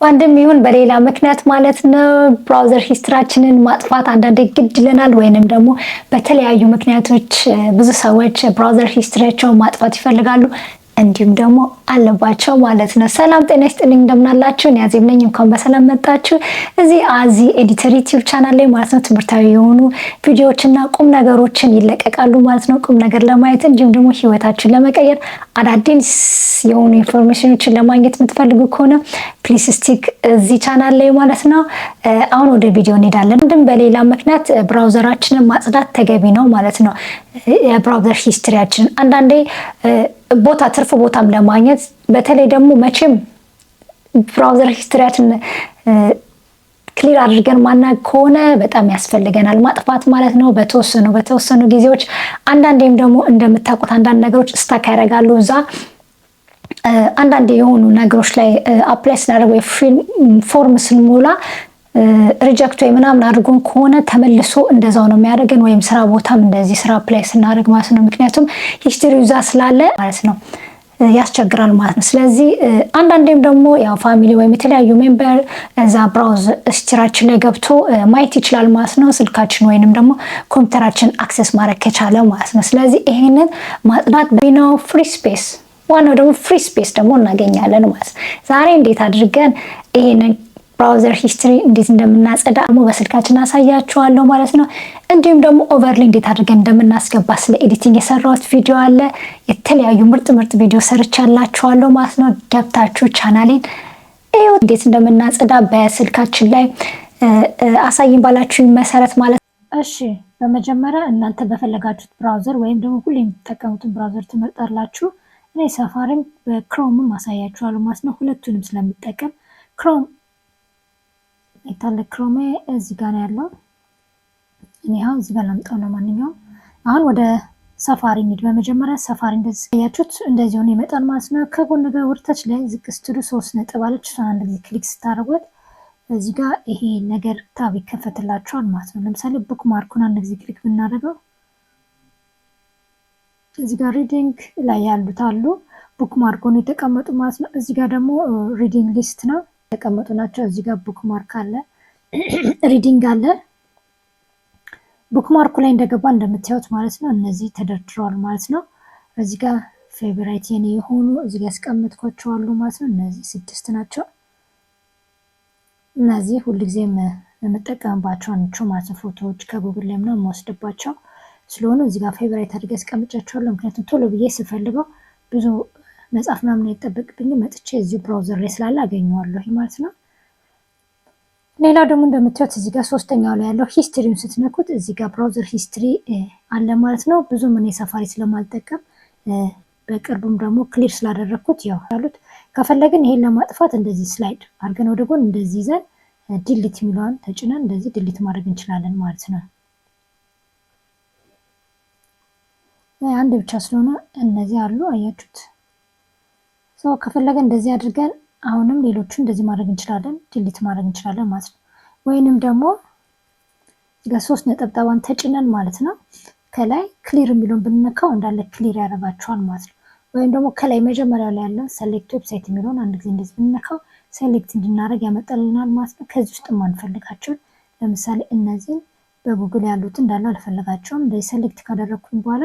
በአንድም ይሁን በሌላ ምክንያት ማለት ነው ብራውዘር ሂስትሪያችንን ማጥፋት አንዳንዴ ግድ ይለናል፣ ወይንም ደግሞ በተለያዩ ምክንያቶች ብዙ ሰዎች ብራውዘር ሂስትሪያቸውን ማጥፋት ይፈልጋሉ እንዲሁም ደግሞ አለባቸው ማለት ነው። ሰላም ጤና ይስጥልኝ፣ እንደምናላችሁ ያዜብ ነኝ። እንኳን በሰላም መጣችሁ እዚህ አዚ ኤዲተር ዩቲዩብ ቻናል ላይ ማለት ነው። ትምህርታዊ የሆኑ ቪዲዮዎችና ቁም ነገሮችን ይለቀቃሉ ማለት ነው። ቁም ነገር ለማየት እንዲሁም ደግሞ ህይወታችሁን ለመቀየር አዳዲስ የሆኑ ኢንፎርሜሽኖችን ለማግኘት የምትፈልጉ ከሆነ ፕሊስ ስቲክ እዚህ ቻናል ላይ ማለት ነው። አሁን ወደ ቪዲዮ እንሄዳለን። አንድም በሌላ ምክንያት ብራውዘራችንን ማጽዳት ተገቢ ነው ማለት ነው። የብራውዘር ሂስትሪያችንን አንዳንዴ ቦታ ትርፍ ቦታም ለማግኘት በተለይ ደግሞ መቼም ብራውዘር ሂስትሪያችን ክሊር አድርገን ማናቅ ከሆነ በጣም ያስፈልገናል ማጥፋት ማለት ነው። በተወሰኑ ጊዜዎች አንዳንዴም ደግሞ እንደምታውቁት አንዳንድ ነገሮች ስታክ ያደርጋሉ እዛ አንዳንድ የሆኑ ነገሮች ላይ አፕላይ ስናደርግ ወይ ፎርም ስንሞላ ሪጀክት ወይ ምናምን አድርጎን ከሆነ ተመልሶ እንደዛው ነው የሚያደርገን፣ ወይም ስራ ቦታም እንደዚህ ስራ አፕላይ ስናደርግ ማለት ነው። ምክንያቱም ሂስትሪው እዛ ስላለ ማለት ነው ያስቸግራል ማለት ነው። ስለዚህ አንዳንዴም ደግሞ ያው ፋሚሊ ወይም የተለያዩ ሜምበር እዛ ብራውዝ ሂስትሪያችን ላይ ገብቶ ማየት ይችላል ማለት ነው። ስልካችን ወይንም ደግሞ ኮምፒውተራችን አክሰስ ማድረግ ከቻለ ማለት ነው። ስለዚህ ይሄንን ማጥናት ነው ፍሪ ስፔስ፣ ዋናው ደግሞ ፍሪ ስፔስ ደግሞ እናገኛለን ማለት ነው። ዛሬ እንዴት አድርገን ይሄንን ብራውዘር ሂስትሪ እንዴት እንደምናጸዳ ደግሞ በስልካችን አሳያችኋለሁ ማለት ነው። እንዲሁም ደግሞ ኦቨርሊ እንዴት አድርገን እንደምናስገባ ስለ ኤዲቲንግ የሰራሁት ቪዲዮ አለ። የተለያዩ ምርጥ ቪዲዮ ሰርቻላችኋለሁ ማለት ነው። ገብታችሁ ቻናሌን እዩ፣ እንዴት እንደምናጸዳ በስልካችን ላይ አሳይን ባላችሁ መሰረት ማለት ነው። እሺ በመጀመሪያ እናንተ በፈለጋችሁት ብራውዘር ወይም ደግሞ ሁሌ የምትጠቀሙትን ብራውዘር ትመርጣላችሁ። እኔ ሳፋሪም በክሮምም አሳያችኋለሁ ማለት ነው። ሁለቱንም ስለምጠቀም ክሮም የታለ ክሮሜ እዚህ ጋር ያለው እኔ አሁን እዚህ ጋር ላምጣው ነው። ማንኛውም አሁን ወደ ሳፋሪ እንሂድ። በመጀመሪያ ሳፋሪ እንደዚህ ያያችሁት እንደዚህ ሆነ ይመጣል ማለት ነው። ከጎን ጋር ወርታች ላይ ዝቅ ስትሉ 3 ነጥብ አለች። እሷን አንድ ጊዜ ክሊክ ስታደርጉት እዚህ ጋር ይሄ ነገር ታብ ይከፈትላችኋል ማለት ነው። ለምሳሌ ቡክ ማርኩን አንድ ጊዜ ክሊክ ብናደርገው እዚህ ጋር ሪዲንግ ላይ ያሉት አሉ ቡክ ማርኩን የተቀመጡ ማለት ነው። እዚህ ጋር ደግሞ ሪዲንግ ሊስት ነው የተቀመጡ ናቸው። እዚህ ጋር ቡክ ማርክ አለ፣ ሪዲንግ አለ። ቡክ ማርኩ ላይ እንደገባ እንደምታዩት ማለት ነው እነዚህ ተደርድረዋል ማለት ነው። እዚህ ጋር ፌቨራይት የኔ የሆኑ እዚህ ጋር ያስቀምጥኳቸው አሉ ማለት ነው። እነዚህ 6 ናቸው። እነዚህ ሁልጊዜም የምጠቀምባቸው ናቸው ማለት ነው። ፎቶዎች ከጉግል ላይ ምናምን የምወስድባቸው ስለሆኑ እዚህ ጋር ፌቨራይት አድርጌ ያስቀምጫቸዋለሁ። ምክንያቱም ቶሎ ብዬ ስፈልገው ብዙ መጽሐፍ ምናምን አይጠበቅብኝም፣ መጥቼ እዚሁ ብራውዘር ላይ ስላለ አገኘዋለሁ ማለት ነው። ሌላው ደግሞ እንደምታዩት እዚህ ጋር ሶስተኛው ላይ ያለው ሂስትሪውን ስትነኩት እዚህ ጋር ብራውዘር ሂስትሪ አለ ማለት ነው። ብዙም እኔ ሳፋሪ ስለማልጠቀም በቅርቡም ደግሞ ክሊር ስላደረግኩት ያው ያሉት ከፈለግን ይሄን ለማጥፋት እንደዚህ ስላይድ አድርገን ወደ ጎን እንደዚህ ይዘን ዲሊት የሚለውን ተጭነን እንደዚህ ዲሊት ማድረግ እንችላለን ማለት ነው። አንድ ብቻ ስለሆነ እነዚህ አሉ አያችሁት። ሰው ከፈለገ እንደዚህ አድርገን አሁንም ሌሎቹን እንደዚህ ማድረግ እንችላለን፣ ዲሊት ማድረግ እንችላለን ማለት ነው። ወይንም ደግሞ እዚጋ 3 ነጠብጣባን ተጭነን ማለት ነው ከላይ ክሊር የሚለውን ብንነካው እንዳለ ክሊር ያደርጋቸዋል ማለት ነው። ወይም ደግሞ ከላይ መጀመሪያ ላይ ያለው ሴሌክት ዌብሳይት የሚለውን አንድ ጊዜ እንደዚህ ብንነካው ሴሌክት እንድናደርግ ያመጣልናል ማለት ነው። ከዚህ ውስጥ ማንፈልጋቸውን ለምሳሌ እነዚህን በጉግል ያሉት እንዳለ አልፈልጋቸውም። እንደዚህ ሴሌክት ካደረግኩኝ በኋላ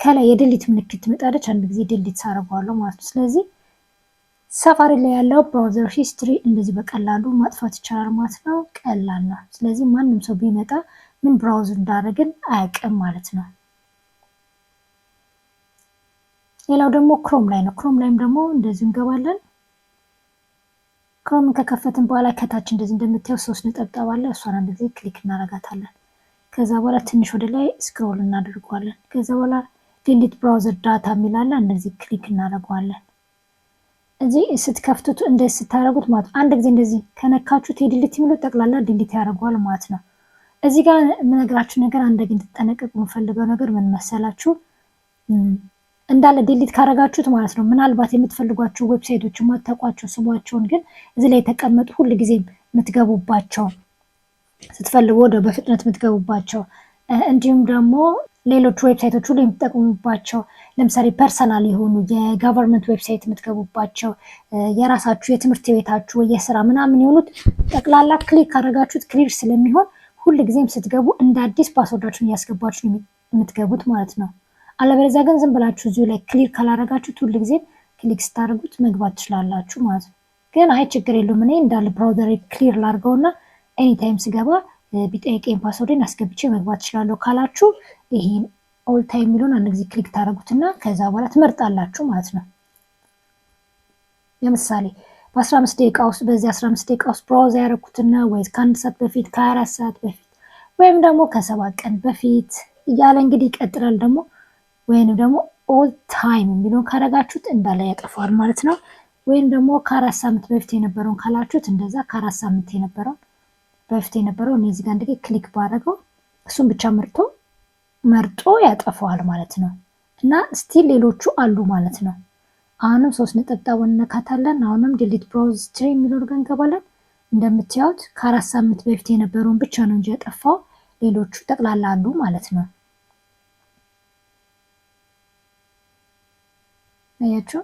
ከላይ የዲሊት ምልክት ትመጣለች። አንድ ጊዜ ዲሊት ሳደርገዋለሁ ማለት ነው። ስለዚህ ሳፋሪ ላይ ያለው ብራውዘር ሂስትሪ እንደዚህ በቀላሉ ማጥፋት ይቻላል ማለት ነው። ቀላል ነው። ስለዚህ ማንም ሰው ቢመጣ ምን ብራውዝ እንዳደረግን አያውቅም ማለት ነው። ሌላው ደግሞ ክሮም ላይ ነው። ክሮም ላይም ደግሞ እንደዚህ እንገባለን። ክሮምን ከከፈትን በኋላ ከታች እንደዚህ እንደምታየው 3 ነጠብጣብ አለ። እሷን አንድ ጊዜ ክሊክ እናደርጋታለን። ከዛ በኋላ ትንሽ ወደ ላይ ስክሮል እናደርገዋለን። ከዛ በኋላ ዲሊት ብራውዘር ዳታ የሚላለ እንደዚህ ክሊክ እናደርገዋለን። እዚህ ስትከፍቱት እንደዚህ ስታደርጉት ማለት አንድ ጊዜ እንደዚህ ከነካችሁት የዲሊት የሚለው ጠቅላላ ዲሊት ያደርገዋል ማለት ነው። እዚህ ጋር የምነግራችሁ ነገር አንድ ግን እንድትጠነቀቁ የምፈልገው ነገር ምን መሰላችሁ? እንዳለ ዲሊት ካደረጋችሁት ማለት ነው ምናልባት የምትፈልጓቸው ዌብሳይቶች ማታውቋቸው ስሟቸውን ግን እዚህ ላይ የተቀመጡ ሁልጊዜ የምትገቡባቸው ስትፈልጉ ወደ በፍጥነት የምትገቡባቸው እንዲሁም ደግሞ ሌሎች ዌብሳይቶች ሁሉ የምትጠቀሙባቸው ለምሳሌ ፐርሰናል የሆኑ የጋቨርንመንት ዌብሳይት የምትገቡባቸው የራሳችሁ የትምህርት ቤታችሁ የስራ ምናምን የሆኑት ጠቅላላ ክሊክ ካደረጋችሁት ክሊር ስለሚሆን ሁል ጊዜም ስትገቡ እንደ አዲስ ፓስወርዳችሁን እያስገባችሁ የምትገቡት ማለት ነው። አለበለዚያ ግን ዝም ብላችሁ እዚሁ ላይ ክሊር ካላደረጋችሁት ሁል ጊዜም ክሊክ ስታደርጉት መግባት ትችላላችሁ ማለት ነው። ግን አይ ችግር የለውም እኔ እንዳለ ብራውዘር ክሊር ላድርገውና ኤኒታይም ስገባ ቢጠይቀኝ ፓስወርድን አስገብቼ መግባት እችላለሁ ካላችሁ ይሄን ኦል ታይም የሚለውን አንድ ጊዜ ክሊክ ታደርጉትና ከዛ በኋላ ትመርጣላችሁ ማለት ነው። ለምሳሌ በ15 ደቂቃ ውስጥ በዚህ 15 ደቂቃ ውስጥ ብራውዝ ያደረኩትና ወይ ከ1 ሰዓት በፊት ከ24 ሰዓት በፊት ወይም ደግሞ ከ7 ቀን በፊት እያለ እንግዲህ ይቀጥላል ደግሞ ወይም ደግሞ ኦል ታይም የሚለውን ካደረጋችሁት እንዳለ ያጠፋዋል ማለት ነው። ወይም ደግሞ ከ4 ሳምንት በፊት የነበረውን ካላችሁት እንደዛ ከ4 ሳምንት በፊት የነበረውን እዚህ ጋር እንደዚህ ክሊክ ባደረገው እሱን ብቻ መርጦ ያጠፋዋል ማለት ነው። እና ስቲል ሌሎቹ አሉ ማለት ነው። አሁንም 3 ነጠብጣቡን እንነካታለን። አሁንም ዲሊት ብራውዝ ሂስትሪ የሚለው ጋር እንገባለን። እንደምታዩት ከ4 ሳምንት በፊት የነበረውን ብቻ ነው እንጂ ያጠፋው ሌሎቹ ጠቅላላ አሉ ማለት ነው። አያችሁ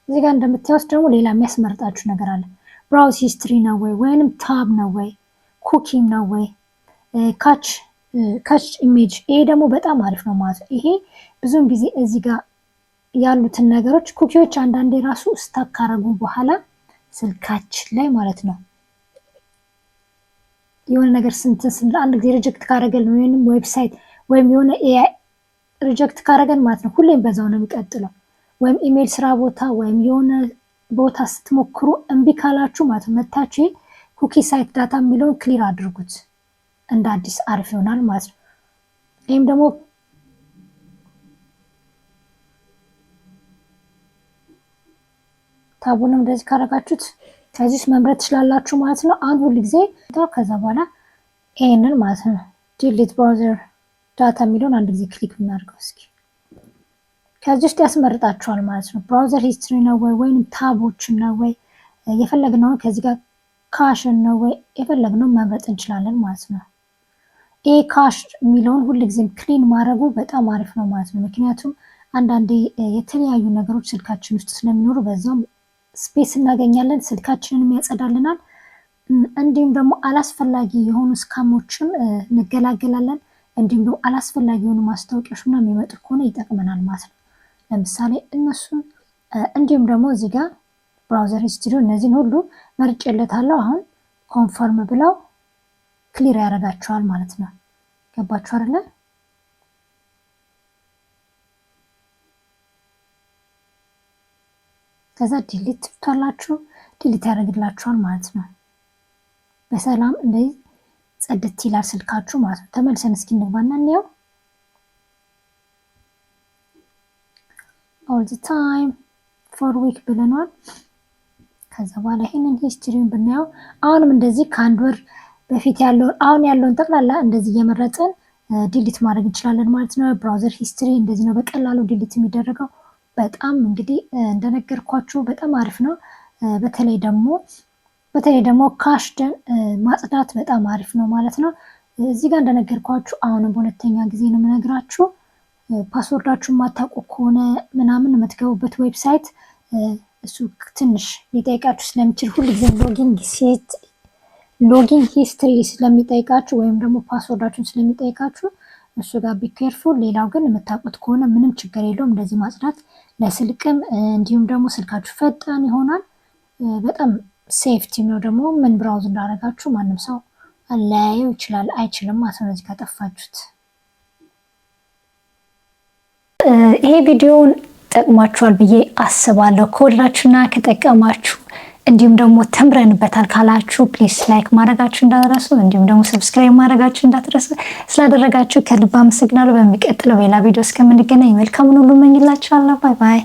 እዚህ ጋር እንደምታዩት ደግሞ ሌላ የሚያስመርጣችሁ ነገር አለ። ብራውዝ ሂስትሪ ነው ወይ ወይንም ታብ ነው ወይ ኩኪንግ ነው ወይ ካች ኢሜጅ። ይሄ ደግሞ በጣም አሪፍ ነው ማለት ነው። ይሄ ብዙውን ጊዜ እዚህ ጋር ያሉትን ነገሮች ኩኪዎች አንዳንዴ ራሱ ስታክ ካረጉ በኋላ ስልካችን ላይ ማለት ነው የሆነ ነገር ስንት አንድ ጊዜ ሪጀክት ካረገን ወይንም ዌብሳይት ወይም የሆነ ኤአይ ሪጀክት ካረገን ማለት ነው ሁሌም በዛው ነው የሚቀጥለው። ወይም ኢሜል ስራ ቦታ ወይም የሆነ ቦታ ስትሞክሩ እምቢ ካላችሁ ማለት ነው መታችሁ ኩኪ ሳይት ዳታ የሚለውን ክሊር አድርጉት እንደ አዲስ አሪፍ ይሆናል ማለት ነው። ይህም ደግሞ ታቡንም እንደዚህ ካረጋችሁት ከዚህ መምረጥ ትችላላችሁ ማለት ነው። አሁን ሁሉ ጊዜ ከዛ በኋላ ይሄንን ማለት ነው ዲሊት ብራውዘር ዳታ የሚለውን አንድ ጊዜ ክሊክ እናድርገው እስኪ። ከዚህ ውስጥ ያስመርጣችኋል ማለት ነው። ብራውዘር ሂስትሪ ነው ወይ ወይም ታቦችን ነው ወይ የፈለግነውን ከዚህ ጋር ካሽን ነው ወይ የፈለግነውን መምረጥ እንችላለን ማለት ነው። ይሄ ካሽ የሚለውን ሁልጊዜም ክሊን ማድረጉ በጣም አሪፍ ነው ማለት ነው። ምክንያቱም አንዳንዴ የተለያዩ ነገሮች ስልካችን ውስጥ ስለሚኖሩ በዛም ስፔስ እናገኛለን፣ ስልካችንንም ያጸዳልናል። እንዲሁም ደግሞ አላስፈላጊ የሆኑ ስካሞችን እንገላገላለን። እንዲሁም ደግሞ አላስፈላጊ የሆኑ ማስታወቂያዎች ምናምን የሚመጡ ከሆነ ይጠቅመናል ማለት ነው። ለምሳሌ እነሱን እንዲሁም ደግሞ እዚህ ጋር ብራውዘር ሂስትሪ እነዚህን ሁሉ መርጬለታለሁ። አሁን ኮንፈርም ብለው ክሊር ያደርጋቸዋል ማለት ነው። ገባችሁ አይደለ? ከዛ ዲሊት ትቷላችሁ ዲሊት ያደርግላችኋል ማለት ነው። በሰላም እንደዚህ ጸድት ይላል ስልካችሁ ማለት ነው። ተመልሰን እስኪ እንግባና እንየው። all the time for week ብለናል። ከዛ በኋላ ይሄንን ሂስትሪውን ብናየው አሁንም እንደዚህ ከአንድ ወር በፊት ያለውን አሁን ያለውን ጠቅላላ እንደዚህ እየመረጥን ዲሊት ማድረግ እንችላለን ማለት ነው። ብራውዘር ሂስትሪ እንደዚህ ነው በቀላሉ ዲሊት የሚደረገው። በጣም እንግዲህ እንደነገርኳችሁ በጣም አሪፍ ነው። በተለይ ደግሞ ካሽን ማጽዳት በጣም አሪፍ ነው ማለት ነው። እዚህ ጋር እንደነገርኳችሁ አሁንም በሁለተኛ ጊዜ ነው የምነግራችሁ። ፓስወርዳችሁን ማታውቁ ከሆነ ምናምን የምትገቡበት ዌብሳይት እሱ ትንሽ ሊጠይቃችሁ ስለሚችል ሁልጊዜ ሎጊን ሂስትሪ ስለሚጠይቃችሁ ወይም ደግሞ ፓስወርዳችሁን ስለሚጠይቃችሁ እሱ ጋር ቢኬርፉል። ሌላው ግን የምታውቁት ከሆነ ምንም ችግር የለውም። እንደዚህ ማጽዳት ለስልክም እንዲሁም ደግሞ ስልካችሁ ፈጣን ይሆናል። በጣም ሴፍቲ ነው። ደግሞ ምን ብራውዝ እንዳደረጋችሁ ማንም ሰው አለያየው ይችላል አይችልም ማለት ነው እዚህ ካጠፋችሁት። ይሄ ቪዲዮውን ጠቅማችኋል ብዬ አስባለሁ። ከወደዳችሁና ከጠቀማችሁ እንዲሁም ደግሞ ተምረንበታል ካላችሁ ፕሊስ ላይክ ማድረጋችሁ እንዳትረሱ፣ እንዲሁም ደግሞ ሰብስክራይብ ማድረጋችሁ እንዳትረሱ። ስላደረጋችሁ ከልብ አመሰግናለሁ። በሚቀጥለው ሌላ ቪዲዮ እስከምንገናኝ መልካሙን ሁሉ እመኝላችኋለሁ። ባይ ባይ።